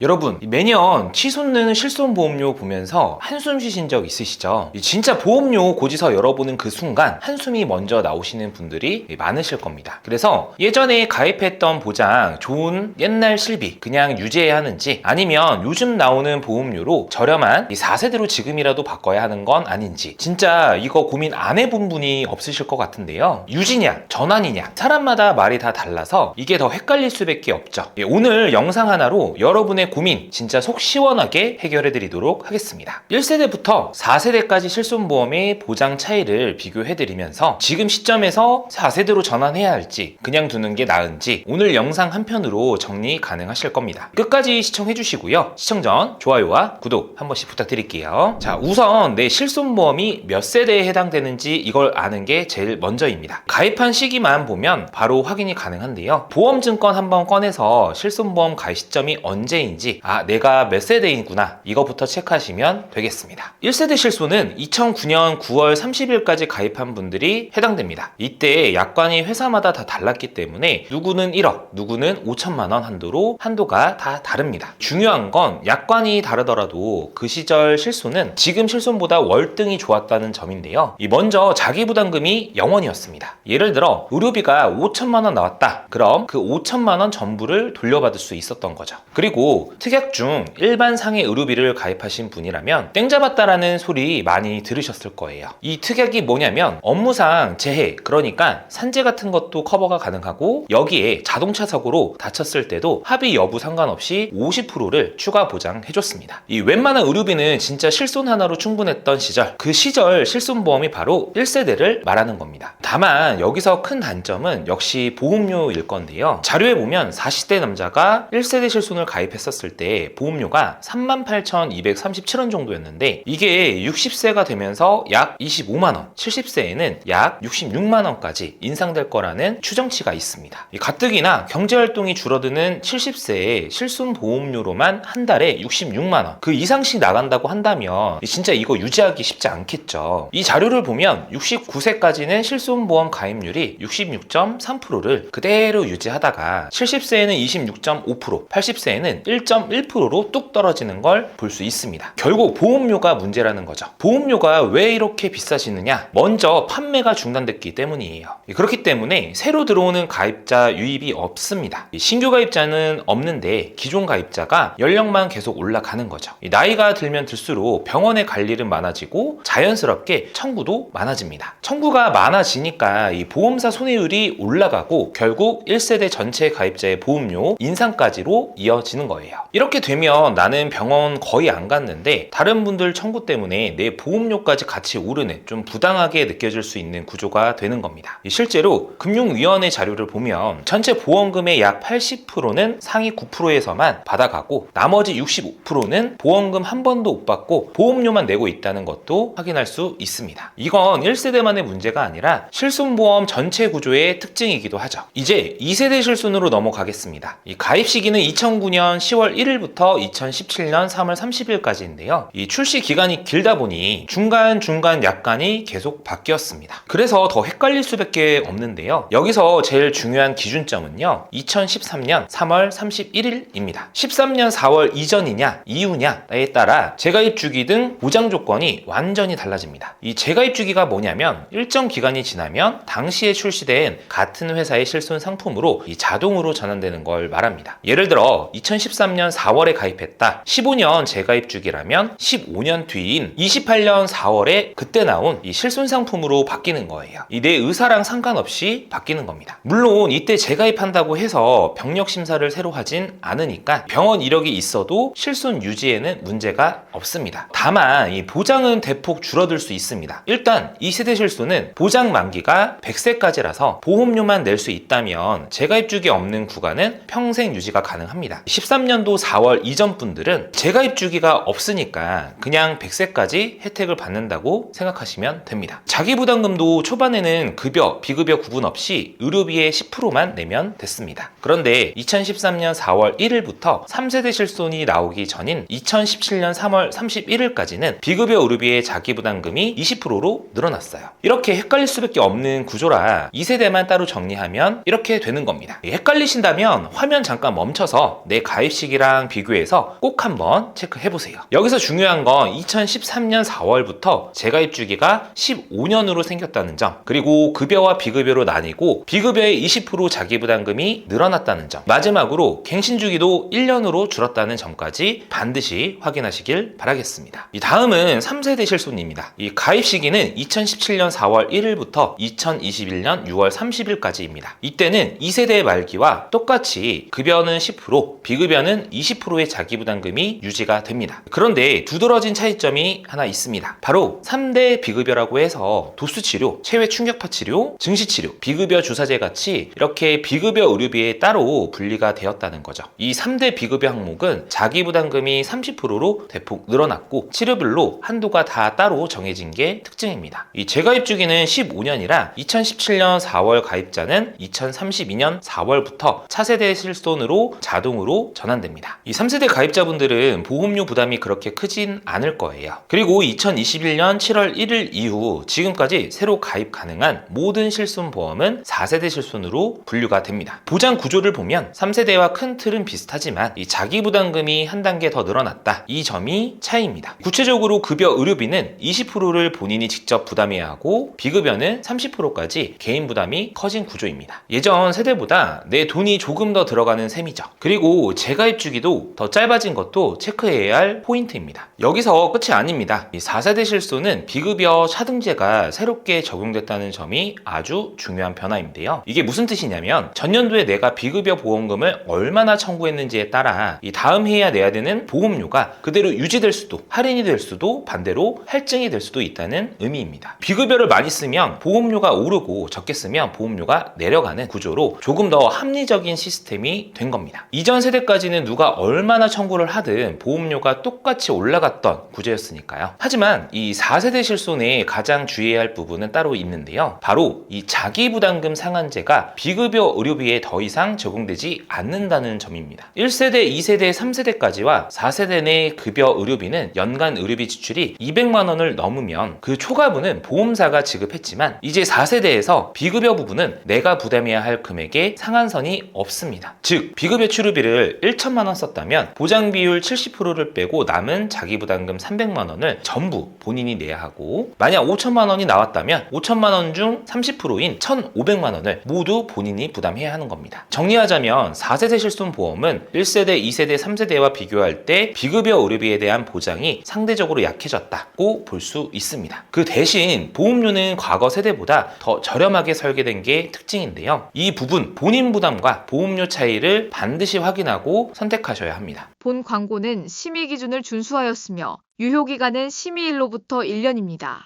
여러분, 매년 치솟는 실손보험료 보면서 한숨 쉬신 적 있으시죠? 진짜 보험료 고지서 열어보는 그 순간 한숨이 먼저 나오시는 분들이 많으실 겁니다. 그래서 예전에 가입했던 보장 좋은 옛날 실비 그냥 유지해야 하는지, 아니면 요즘 나오는 보험료로 저렴한 4세대로 지금이라도 바꿔야 하는 건 아닌지, 진짜 이거 고민 안 해본 분이 없으실 것 같은데요. 유지냐 전환이냐, 사람마다 말이 다 달라서 이게 더 헷갈릴 수밖에 없죠. 오늘 영상 하나로 여러분의 고민 진짜 속 시원하게 해결해 드리도록 하겠습니다. 1세대부터 4세대까지 실손보험의 보장 차이를 비교해 드리면서 지금 시점에서 4세대로 전환해야 할지 그냥 두는 게 나은지 오늘 영상 한 편으로 정리 가능하실 겁니다. 끝까지 시청해 주시고요. 시청 전 좋아요와 구독 한 번씩 부탁드릴게요. 자, 우선 내 실손보험이 몇 세대에 해당되는지 이걸 아는 게 제일 먼저입니다. 가입한 시기만 보면 바로 확인이 가능한데요. 보험증권 한번 꺼내서 실손보험 가입 시점이 언제인지, 내가 몇 세대이구나, 이거부터 체크하시면 되겠습니다. 1세대 실손은 2009년 9월 30일까지 가입한 분들이 해당됩니다. 이때 약관이 회사마다 다 달랐기 때문에 누구는 1억, 누구는 5천만 원 한도로 한도가 다 다릅니다. 중요한 건 약관이 다르더라도 그 시절 실손은 지금 실손보다 월등히 좋았다는 점인데요. 먼저 자기부담금이 0원이었습니다. 예를 들어 의료비가 5천만 원 나왔다. 그럼 그 5천만 원 전부를 돌려받을 수 있었던 거죠. 그리고 특약 중 일반 상해 의료비를 가입하신 분이라면 땡 잡았다라는 소리 많이 들으셨을 거예요. 이 특약이 뭐냐면 업무상 재해, 그러니까 산재 같은 것도 커버가 가능하고, 여기에 자동차 사고로 다쳤을 때도 합의 여부 상관없이 50%를 추가 보장해줬습니다. 이 웬만한 의료비는 진짜 실손 하나로 충분했던 시절, 그 시절 실손보험이 바로 1세대를 말하는 겁니다. 다만 여기서 큰 단점은 역시 보험료일 건데요. 자료에 보면 40대 남자가 1세대 실손을 가입했었을 때 보험료가 38,237원 정도였는데, 이게 60세가 되면서 약 25만원, 70세에는 약 66만원까지 인상될 거라는 추정치가 있습니다. 가뜩이나 경제활동이 줄어드는 70세에 실손 보험료로만 한 달에 66만원, 그 이상씩 나간다고 한다면 진짜 이거 유지하기 쉽지 않겠죠. 이 자료를 보면 69세까지는 실손보험 가입률이 66.3%를 그대로 유지하다가 70세에는 26.5%, 80세에는 1.1%로 뚝 떨어지는 걸 볼 수 있습니다. 결국 보험료가 문제라는 거죠. 보험료가 왜 이렇게 비싸지느냐? 먼저 판매가 중단됐기 때문이에요. 그렇기 때문에 새로 들어오는 가입자 유입이 없습니다. 신규 가입자는 없는데 기존 가입자가 연령만 계속 올라가는 거죠. 나이가 들면 들수록 병원에 갈 일은 많아지고 자연스럽게 청구도 많아집니다. 청구가 많아지니까 이 보험사 손해율이 올라가고 결국 1세대 전체 가입자의 보험료 인상까지로 이어지는 거예요. 이렇게 되면 나는 병원 거의 안 갔는데 다른 분들 청구 때문에 내 보험료까지 같이 오르는, 좀 부당하게 느껴질 수 있는 구조가 되는 겁니다. 실제로 금융위원회 자료를 보면 전체 보험금의 약 80%는 상위 9%에서만 받아가고 나머지 65%는 보험금 한 번도 못 받고 보험료만 내고 있다는 것도 확인할 수 있습니다. 이건 1세대만의 문제가 아니라 실손보험 전체 구조의 특징이기도 하죠. 이제 2세대 실손으로 넘어가겠습니다. 이 가입 시기는 2009년 10월 1일부터 2017년 3월 30일까지인데요. 이 출시 기간이 길다 보니 중간중간 약관이 계속 바뀌었습니다. 그래서 더 헷갈릴 수밖에 없는데요. 여기서 제일 중요한 기준점은요, 2013년 3월 31일입니다. 13년 4월 이전이냐 이후냐에 따라 재가입 주기 등 보장 조건이 완전히 달라집니다. 이 재가입 주기가 뭐냐면 일정 기간이 지나면 당시에 출시된 같은 회사의 실손 상품으로 자동으로 전환되는 걸 말합니다. 예를 들어 2013년 4월에 가입했다. 15년 재가입 주기라면 15년 뒤인 28년 4월에 그때 나온 이 실손 상품으로 바뀌는 거예요. 내 의사랑 상관없이 바뀌는 겁니다. 물론 이때 재가입한다고 해서 병력 심사를 새로 하진 않으니까 병원 이력이 있어도 실손 유지에는 문제가 없습니다. 다만 이 보장은 대폭 줄어들 수 있습니다. 일단 2세대 실손은 보장 만기가 100세까지라서 보험료만 낼 수 있다면 재가입 주기 없는 구간은 평생 유지가 가능합니다. 13년도 4월 이전 분들은 재가입 주기가 없으니까 그냥 100세까지 혜택을 받는다고 생각하시면 됩니다. 자기부담금도 초반에는 급여, 비급여 구분 없이 의료비의 10%만 내면 됐습니다. 그런데 2013년 4월 1일부터 3세대 실손이 나오기 전인 2017년 3월 31일까지는 비급여 의료비의 자기부담금이 20%로 늘어났어요. 이렇게 헷갈릴 수밖에 없는 구조라 2세대만 따로 정리하면 이렇게 되는 겁니다. 헷갈리신다면 화면 잠깐 멈춰서 내 가입 시기 시기랑 비교해서 꼭 한번 체크해보세요. 여기서 중요한 건 2013년 4월부터 재가입 주기가 15년으로 생겼다는 점, 그리고 급여와 비급여로 나뉘고 비급여의 20% 자기부담금이 늘어났다는 점, 마지막으로 갱신 주기도 1년으로 줄었다는 점까지 반드시 확인하시길 바라겠습니다. 이 다음은 3세대 실손입니다. 이 가입 시기는 2017년 4월 1일부터 2021년 6월 30일까지입니다. 이때는 2세대 말기와 똑같이 급여는 10%, 비급여는 20%의 자기부담금이 유지가 됩니다. 그런데 두드러진 차이점이 하나 있습니다. 바로 3대 비급여라고 해서 도수치료, 체외 충격파 치료, 증시치료, 비급여 주사제 같이 이렇게 비급여 의료비에 따로 분리가 되었다는 거죠. 이 3대 비급여 항목은 자기부담금이 30%로 대폭 늘어났고 치료별로 한도가 다 따로 정해진 게 특징입니다. 이 재가입 주기는 15년이라 2017년 4월 가입자는 2032년 4월부터 차세대 실손으로 자동으로 전환됩니다. 이 3세대 가입자분들은 보험료 부담이 그렇게 크진 않을 거예요. 그리고 2021년 7월 1일 이후 지금까지 새로 가입 가능한 모든 실손보험은 4세대 실손으로 분류가 됩니다. 보장 구조를 보면 3세대와 큰 틀은 비슷하지만 이 자기부담금이 한 단계 더 늘어났다. 이 점이 차이입니다. 구체적으로 급여 의료비는 20%를 본인이 직접 부담해야 하고 비급여는 30%까지 개인 부담이 커진 구조입니다. 예전 세대보다 내 돈이 조금 더 들어가는 셈이죠. 그리고 재가입 주기도 더 짧아진 것도 체크해야 할 포인트입니다. 여기서 끝이 아닙니다. 이 4세대 실손은 비급여 차등제가 새롭게 적용됐다는 점이 아주 중요한 변화인데요. 이게 무슨 뜻이냐면 전년도에 내가 비급여 보험금을 얼마나 청구했는지에 따라 이 다음 해야 내야 되는 보험료가 그대로 유지될 수도 할인이 될 수도 반대로 할증이 될 수도 있다는 의미입니다. 비급여를 많이 쓰면 보험료가 오르고 적게 쓰면 보험료가 내려가는 구조로 조금 더 합리적인 시스템이 된 겁니다. 이전 세대까지는 누가 얼마나 청구를 하든 보험료가 똑같이 올라갔던 구조였으니까요. 하지만 이 4세대 실손에 가장 주의해야 할 부분은 따로 있는데요. 바로 이 자기부담금 상한제가 비급여 의료비에 더 이상 적용되지 않는다는 점입니다. 1세대, 2세대, 3세대까지와 4세대 내 급여 의료비는 연간 의료비 지출이 200만 원을 넘으면 그 초과분은 보험사가 지급했지만 이제 4세대에서 비급여 부분은 내가 부담해야 할 금액에 상한선이 없습니다. 즉 비급여 치료비를 1천만 원 썼다면 보장 비율 70%를 빼고 남은 자기부담금 300만 원을 전부 본인이 내야 하고, 만약 5천만 원이 나왔다면 5천만 원 중 30%인 1,500만 원을 모두 본인이 부담해야 하는 겁니다. 정리하자면 4세대 실손보험은 1세대, 2세대, 3세대와 비교할 때 비급여 의료비에 대한 보장이 상대적으로 약해졌다고 볼 수 있습니다. 그 대신 보험료는 과거 세대보다 더 저렴하게 설계된 게 특징인데요. 이 부분 본인 부담과 보험료 차이를 반드시 확인하고 선택하셔야 합니다. 본 광고는 심의 기준을 준수하였으며 유효기간은 심의일로부터 1년입니다.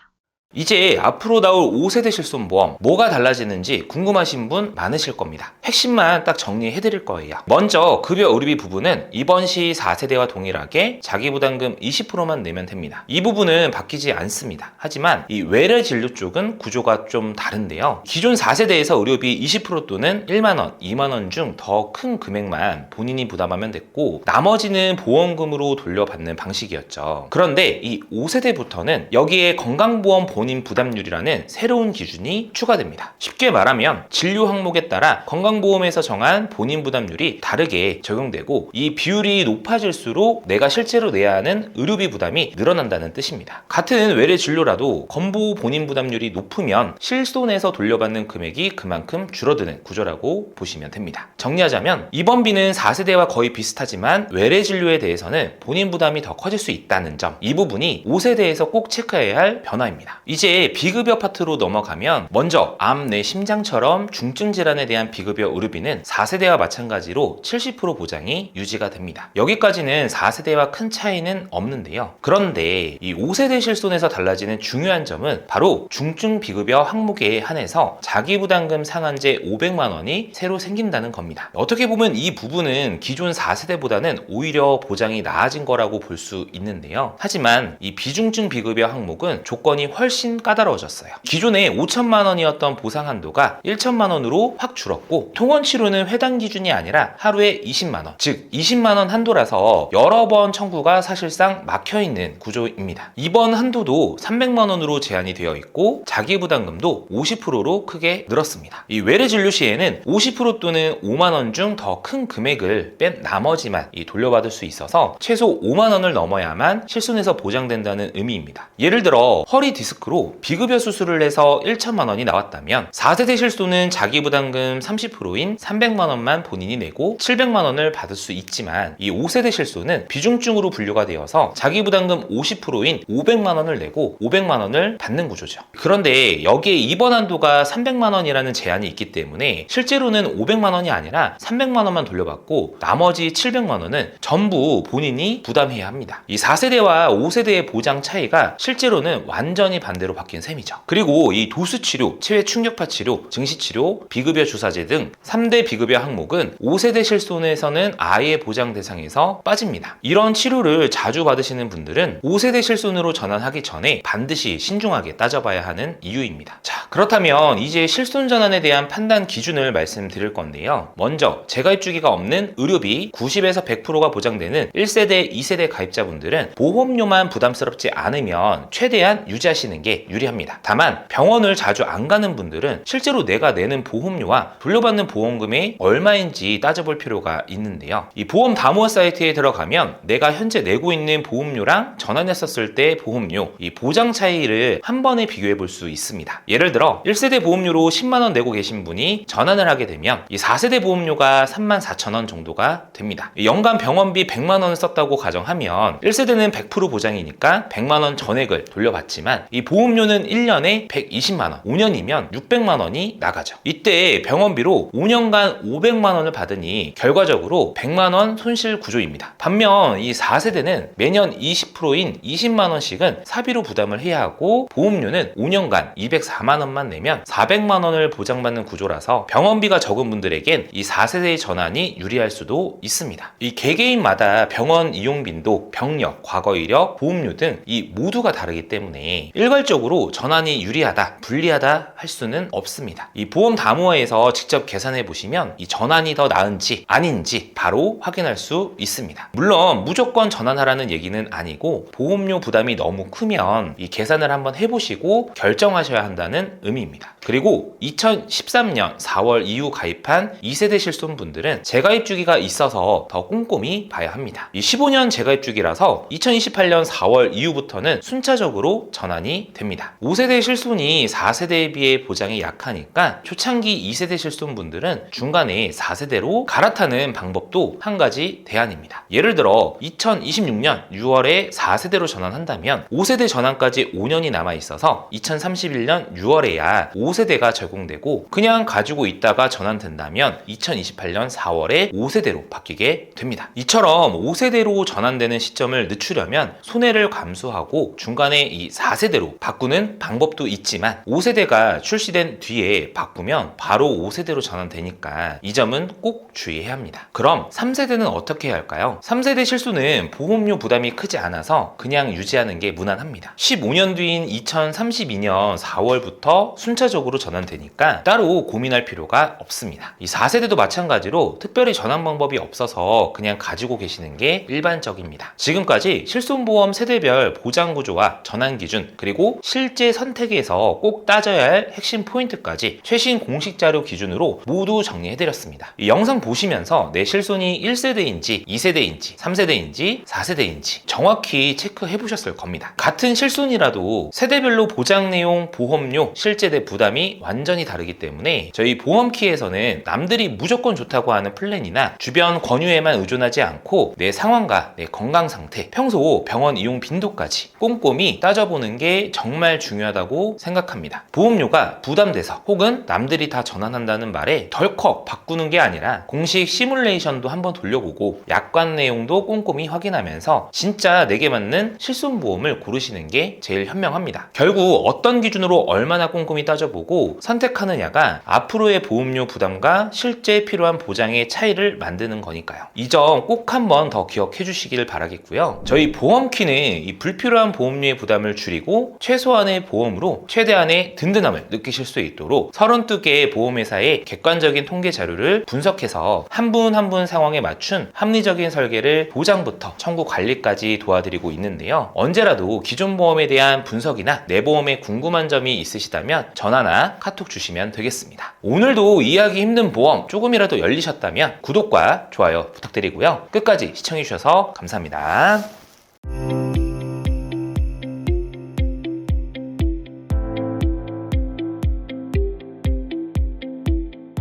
이제 앞으로 나올 5세대 실손보험 뭐가 달라지는지 궁금하신 분 많으실 겁니다. 핵심만 딱 정리해드릴 거예요. 먼저 급여 의료비 부분은 이번 시 4세대와 동일하게 자기부담금 20%만 내면 됩니다. 이 부분은 바뀌지 않습니다. 하지만 이 외래 진료 쪽은 구조가 좀 다른데요. 기존 4세대에서 의료비 20% 또는 1만원, 2만원 중 더 큰 금액만 본인이 부담하면 됐고 나머지는 보험금으로 돌려받는 방식이었죠. 그런데 이 5세대부터는 여기에 건강보험 본인 부담률이라는 새로운 기준이 추가됩니다. 쉽게 말하면 진료 항목에 따라 건강보험에서 정한 본인 부담률이 다르게 적용되고 이 비율이 높아질수록 내가 실제로 내야 하는 의료비 부담이 늘어난다는 뜻입니다. 같은 외래 진료라도 건보 본인 부담률이 높으면 실손에서 돌려받는 금액이 그만큼 줄어드는 구조라고 보시면 됩니다. 정리하자면 입원비는 4세대와 거의 비슷하지만 외래 진료에 대해서는 본인 부담이 더 커질 수 있다는 점, 이 부분이 5세대에서 꼭 체크해야 할 변화입니다. 이제 비급여 파트로 넘어가면 먼저 암 내 심장처럼 중증 질환에 대한 비급여 의료비는 4세대와 마찬가지로 70% 보장이 유지가 됩니다. 여기까지는 4세대와 큰 차이는 없는데요. 그런데 이 5세대 실손에서 달라지는 중요한 점은 바로 중증 비급여 항목에 한해서 자기부담금 상한제 500만 원이 새로 생긴다는 겁니다. 어떻게 보면 이 부분은 기존 4세대보다는 오히려 보장이 나아진 거라고 볼 수 있는데요. 하지만 이 비중증 비급여 항목은 조건이 훨씬 훨씬 까다로워졌어요. 기존에 5천만 원이었던 보상 한도가 1천만 원으로 확 줄었고, 통원 치료는 회당 기준이 아니라 하루에 20만 원, 즉 20만 원 한도라서 여러 번 청구가 사실상 막혀있는 구조입니다. 이번 한도도 300만 원으로 제한이 되어 있고, 자기 부담금도 50%로 크게 늘었습니다. 이 외래 진료 시에는 50% 또는 5만 원 중 더 큰 금액을 뺀 나머지만 돌려받을 수 있어서 최소 5만 원을 넘어야만 실손에서 보장된다는 의미입니다. 예를 들어 허리 디스크로 비급여 수술을 해서 1천만 원이 나왔다면 4세대 실손은 자기 부담금 30%인 300만 원만 본인이 내고 700만 원을 받을 수 있지만, 이 5세대 실손은 비중증으로 분류가 되어서 자기 부담금 50%인 500만 원을 내고 500만 원을 받는 구조죠. 그런데 여기에 입원 한도가 300만 원이라는 제한이 있기 때문에 실제로는 500만 원이 아니라 300만 원만 돌려받고 나머지 700만 원은 전부 본인이 부담해야 합니다. 이 4세대와 5세대의 보장 차이가 실제로는 완전히 반대로 바뀐 셈이죠. 그리고 이 도수치료, 체외 충격파 치료, 증시치료, 비급여 주사제 등 3대 비급여 항목은 5세대 실손에서는 아예 보장 대상에서 빠집니다. 이런 치료를 자주 받으시는 분들은 5세대 실손으로 전환하기 전에 반드시 신중하게 따져봐야 하는 이유입니다. 자, 그렇다면 이제 실손 전환에 대한 판단 기준을 말씀드릴 건데요. 먼저 재가입 주기가 없는 의료비 90에서 100%가 보장되는 1세대, 2세대 가입자분들은 보험료만 부담스럽지 않으면 최대한 유지하시는 게 유리합니다. 다만 병원을 자주 안 가는 분들은 실제로 내가 내는 보험료와 돌려받는 보험금이 얼마인지 따져볼 필요가 있는데요. 이 보험 다모어 사이트에 들어가면 내가 현재 내고 있는 보험료랑 전환했었을 때 보험료, 이 보장 차이를 한 번에 비교해 볼 수 있습니다. 예를 들어 1세대 보험료로 10만 원 내고 계신 분이 전환을 하게 되면 이 4세대 보험료가 34,000원 정도가 됩니다. 연간 병원비 100만 원을 썼다고 가정하면 1세대는 100% 보장이니까 100만 원 전액을 돌려받지만, 이 보험료는 1년에 120만 원, 5년이면 600만 원이 나가죠. 이때 병원비로 5년간 500만 원을 받으니 결과적으로 100만 원 손실 구조입니다. 반면 이 4세대는 매년 20%인 20만 원씩은 사비로 부담을 해야 하고, 보험료는 5년간 204만 원만 내면 400만 원을 보장받는 구조라서 병원비가 적은 분들에겐 이 4세대의 전환이 유리할 수도 있습니다. 이 개개인마다 병원 이용 빈도, 병력, 과거 이력, 보험료 등 이 모두가 다르기 때문에 일괄적으로 전환이 유리하다, 불리하다 할 수는 없습니다. 이 보험 다모어에서 직접 계산해 보시면 이 전환이 더 나은지 아닌지 바로 확인할 수 있습니다. 물론 무조건 전환하라는 얘기는 아니고, 보험료 부담이 너무 크면 이 계산을 한번 해보시고 결정하셔야 한다는 의미입니다. 그리고 2013년 4월 이후 가입한 2세대 실손분들은 재가입 주기가 있어서 더 꼼꼼히 봐야 합니다. 이 15년 재가입 주기라서 2028년 4월 이후부터는 순차적으로 전환이 됩니다. 5세대 실손이 4세대에 비해 보장이 약하니까 초창기 2세대 실손분들은 중간에 4세대로 갈아타는 방법도 한 가지 대안입니다. 예를 들어 2026년 6월에 4세대로 전환한다면 5세대 전환까지 5년이 남아 있어서 2031년 6월에야 5세대가 적용되고, 그냥 가지고 있다가 전환된다면 2028년 4월에 5세대로 바뀌게 됩니다. 이처럼 5세대로 전환되는 시점을 늦추려면 손해를 감수하고 중간에 이 4세대로 바꾸는 방법도 있지만, 5세대가 출시된 뒤에 바꾸면 바로 5세대로 전환되니까 이 점은 꼭 주의해야 합니다. 그럼 3세대는 어떻게 해야 할까요? 3세대 실손은 보험료 부담이 크지 않아서 그냥 유지하는 게 무난합니다. 15년 뒤인 2032년 4월부터 순차적으로 전환되니까 따로 고민할 필요가 없습니다. 이 4세대도 마찬가지로 특별히 전환 방법이 없어서 그냥 가지고 계시는 게 일반적입니다. 지금까지 실손보험 세대별 보장 구조와 전환 기준, 그리고 실제 선택에서 꼭 따져야 할 핵심 포인트까지 최신 공식 자료 기준으로 모두 정리해드렸습니다. 이 영상 보시면서 내 실손이 1세대인지 2세대인지 3세대인지 4세대인지 정확히 체크해 보셨을 겁니다. 같은 실손이라도 세대별로 보장 내용, 보험료, 실제대 부담이 완전히 다르기 때문에 저희 보험키에서는 남들이 무조건 좋다고 하는 플랜이나 주변 권유에만 의존하지 않고 내 상황과 내 건강 상태, 평소 병원 이용 빈도까지 꼼꼼히 따져보는 게 정말 중요하다고 생각합니다. 보험료가 부담돼서 혹은 남들이 다 전환한다는 말에 덜컥 바꾸는 게 아니라 공식 시뮬레이션도 한번 돌려보고 약관 내용도 꼼꼼히 확인하면서 진짜 내게 맞는 실손보험을 고르시는 게 제일 현명합니다. 결국 어떤 기준으로 얼마나 꼼꼼히 따져보고 선택하느냐가 앞으로의 보험료 부담과 실제 필요한 보장의 차이를 만드는 거니까요. 이 점 꼭 한번 더 기억해 주시기를 바라겠고요. 저희 보험키는 이 불필요한 보험료의 부담을 줄이고 최소한의 보험으로 최대한의 든든함을 느끼실 수 있도록 32개의 보험회사의 객관적인 통계 자료를 분석해서 한 분 한 분 상황에 맞춘 합리적인 설계를 보장부터 청구 관리까지 도와드리고 있는데요. 언제라도 기존 보험에 대한 분석이나 내 보험에 궁금한 점이 있으시다면 전화나 카톡 주시면 되겠습니다. 오늘도 이해하기 힘든 보험 조금이라도 열리셨다면 구독과 좋아요 부탁드리고요. 끝까지 시청해주셔서 감사합니다.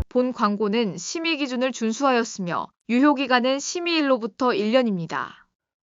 본 광고는 심의 기준을 준수하였으며 유효기간은 심의일로부터 1년입니다.